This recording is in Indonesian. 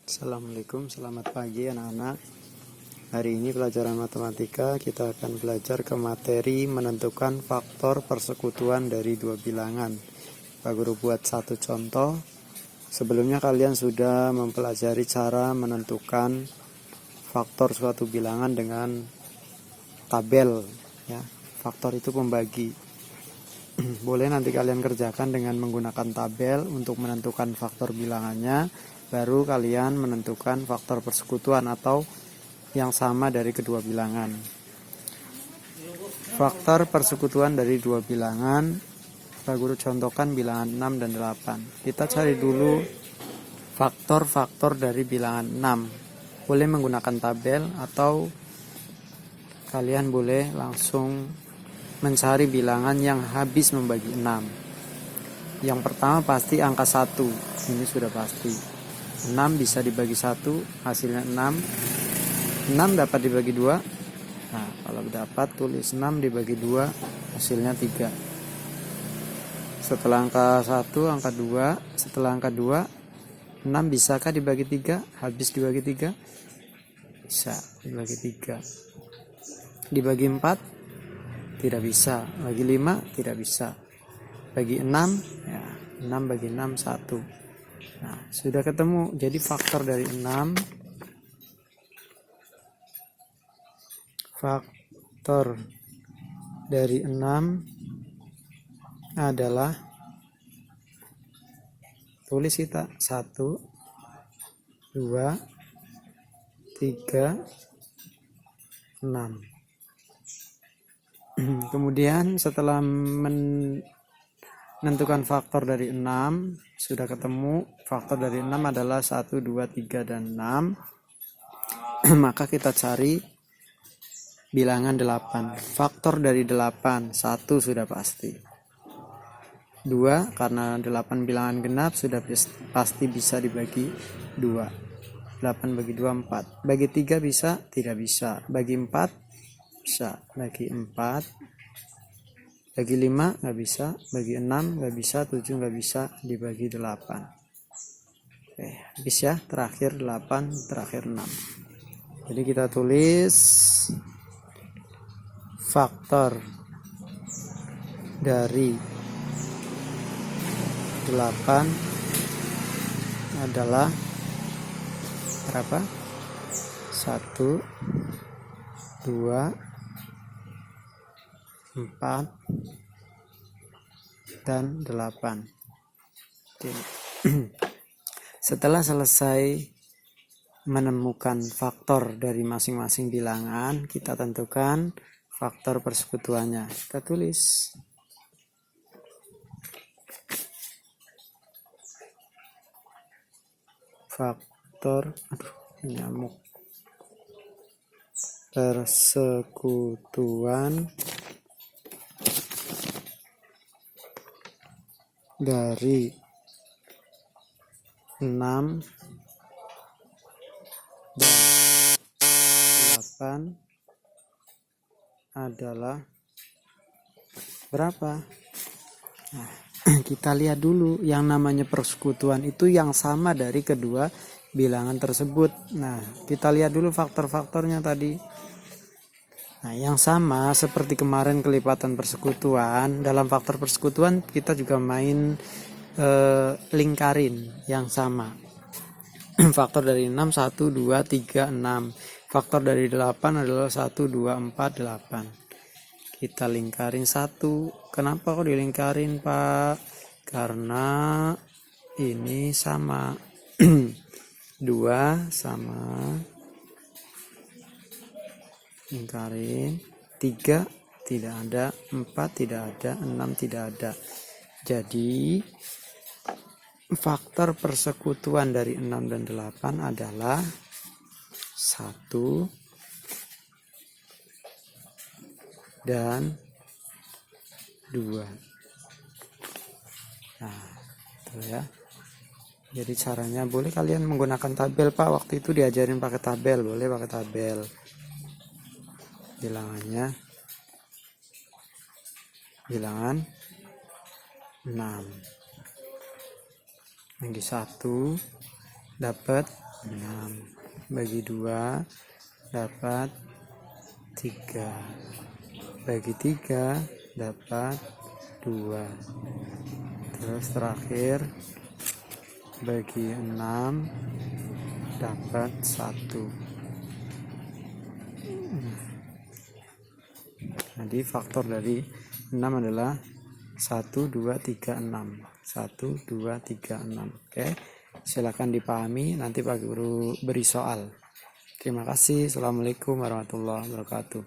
Assalamualaikum, selamat pagi anak-anak. Hari ini pelajaran matematika kita akan belajar ke materi menentukan faktor persekutuan dari dua bilangan. Pak Guru buat satu contoh. Sebelumnya kalian sudah mempelajari cara menentukan faktor suatu bilangan dengan tabel, ya. Faktor itu pembagi. Boleh nanti kalian kerjakan dengan menggunakan tabel untuk menentukan faktor bilangannya. Baru kalian menentukan faktor persekutuan atau yang sama dari kedua bilangan. Faktor persekutuan dari dua bilangan, Pak Guru contohkan bilangan 6 dan 8. Kita cari dulu faktor-faktor dari bilangan 6. Boleh menggunakan tabel atau kalian boleh langsung mencari bilangan yang habis membagi 6. Yang pertama pasti angka 1. Ini sudah pasti. 6 bisa dibagi 1, hasilnya 6. 6 dapat dibagi 2. Nah, kalau dapat tulis 6 dibagi 2, hasilnya 3. Setelah angka 1, angka 2. Setelah angka 2, 6 bisakah dibagi 3? Habis dibagi 3? Bisa dibagi 3. Dibagi 4? Tidak bisa. Bagi 5? Tidak bisa. Bagi 6? Ya, 6 bagi 6, 1. Nah, sudah ketemu. Jadi faktor dari 6, faktor dari 6 adalah, tulis kita 1, 2, 3, 6. Kemudian setelah menentukan faktor dari 6, sudah ketemu faktor dari 6 adalah 1, 2, 3, dan 6. Maka kita cari bilangan 8. Faktor dari 8, 1 sudah pasti. 2, karena 8 bilangan genap sudah pasti bisa dibagi 2. 8 bagi 2, 4. Bagi 3 bisa? Tidak bisa. Bagi 4? Bisa. Bagi 4. Bagi 5 nggak bisa, bagi 6 nggak bisa, 7 nggak bisa, dibagi 8. Oke, habis ya, terakhir 8, terakhir 6. Jadi kita tulis faktor dari 8 adalah berapa? 1, 2, 4, dan 8. Oke. Setelah selesai menemukan faktor dari masing-masing bilangan, kita tentukan faktor persekutuannya. Kita tulis faktor nyamuk persekutuan dari 6 dan 8 adalah berapa? Nah, kita lihat dulu, yang namanya persekutuan itu yang sama dari kedua bilangan tersebut. Nah, kita lihat dulu faktor-faktornya tadi. Nah, yang sama seperti kemarin kelipatan persekutuan, dalam faktor persekutuan kita juga main lingkarin yang sama. Faktor dari 6, 1, 2, 3, 6. Faktor dari 8 adalah 1, 2, 4, 8. Kita lingkarin 1. Kenapa kok dilingkarin, Pak? Karena ini sama. 2 sama, lingkarin. 3 tidak ada, 4 tidak ada, 6 tidak ada. Jadi faktor persekutuan dari 6 dan 8 adalah 1 dan 2. Nah, itu ya. Jadi caranya boleh kalian menggunakan tabel, Pak. Waktu itu diajarin pakai tabel, boleh pakai tabel. Bilangan 6 bagi 1 dapat 6 bagi 2 dapat 3, bagi 3 dapat 2, terus terakhir bagi 6 dapat 1. Jadi faktor dari 6 adalah 1, 2, 3, 6. 1, 2, 3, 6. Oke, silakan dipahami, nanti Pak Guru beri soal. Terima kasih. Assalamualaikum warahmatullahi wabarakatuh.